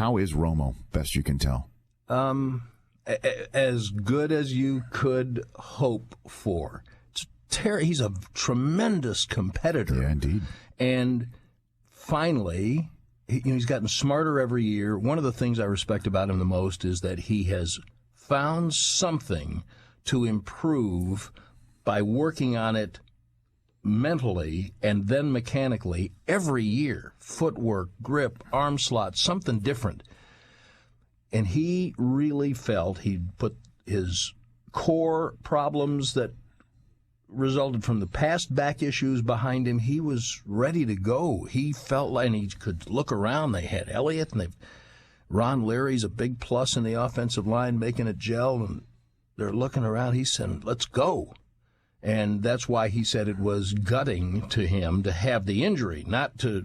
How is Romo, best you can tell? As good as you could hope for. He's a tremendous competitor. Yeah, indeed. And finally, he's gotten smarter every year. One of the things I respect about him the most is that he has found something to improve by working on it mentally and then mechanically every year. Footwork, grip, arm slot, something different. And he really felt he'd put his core problems that resulted from the past back issues behind him. He was ready to go. He felt like, and he could look around. They had Elliott, and Ron Leary's a big plus in the offensive line, making it gel, and they're looking around. He said, let's go. And that's why he said it was gutting to him to have the injury, not to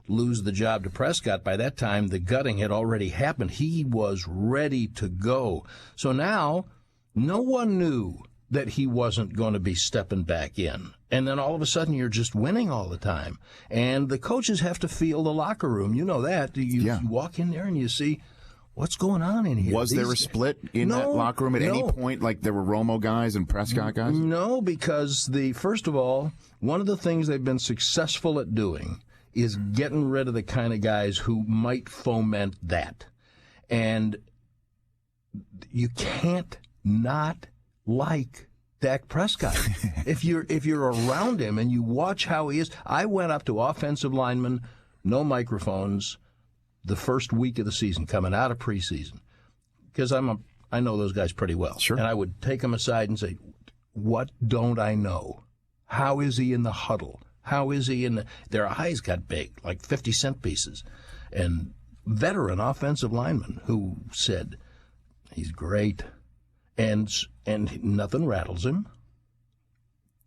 lose the job to Prescott. By that time, the gutting had already happened. He was ready to go. So now, no one knew that he wasn't going to be stepping back in. And then all of a sudden, you're just winning all the time. And the coaches have to feel the locker room. You know that. You walk in there and you see, what's going on in here? Was there a split in that locker room at any point? Like there were Romo guys and Prescott guys? No, because first of all, one of the things they've been successful at doing is getting rid of the kind of guys who might foment that. And you can't not like Dak Prescott. If you're around him and you watch how he is. I went up to offensive linemen, no microphones, the first week of the season, coming out of preseason, because I know those guys pretty well. Sure. And I would take them aside and say, what don't I know? How is he in the huddle? How is he their eyes got big, like 50-cent pieces. And veteran offensive lineman who said, he's great. And nothing rattles him.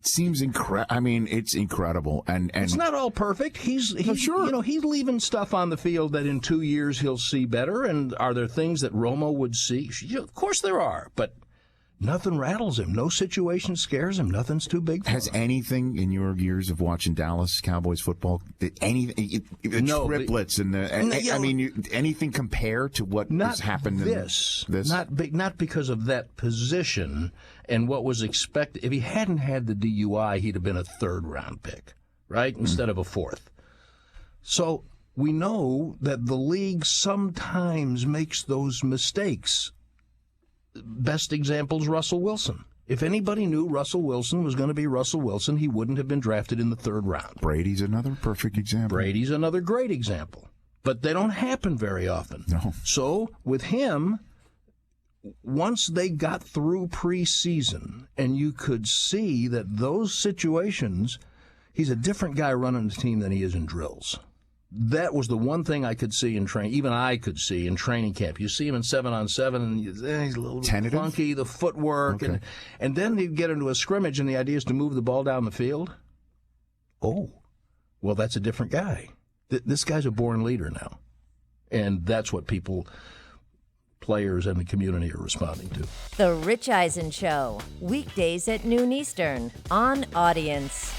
Seems incredible. I mean, it's incredible. And it's not all perfect. He's sure. He's leaving stuff on the field that in 2 years he'll see better. And are there things that Romo would see? Of course there are, but nothing rattles him. No situation scares him. Nothing's too big for him. Has anything in your years of watching Dallas Cowboys football, anything, triplets and anything compare to what has happened? This. Not because of that position and what was expected. If he hadn't had the DUI, he'd have been a third-round pick, right, instead of a fourth. So we know that the league sometimes makes those mistakes. Best example is Russell Wilson. If anybody knew Russell Wilson was going to be Russell Wilson, he wouldn't have been drafted in the third round. Brady's another perfect example. Brady's another great example. But they don't happen very often. No. So with him, once they got through preseason and you could see that those situations, he's a different guy running the team than he is in drills. That was the one thing I could see in training. Even I could see in training camp. You see him in 7-on-7, and he's a little tentative, clunky, the footwork, okay. and then he'd get into a scrimmage, and the idea is to move the ball down the field. Oh, well, that's a different guy. This guy's a born leader now, and that's what players and the community are responding to. The Rich Eisen Show, weekdays at noon Eastern on Audience.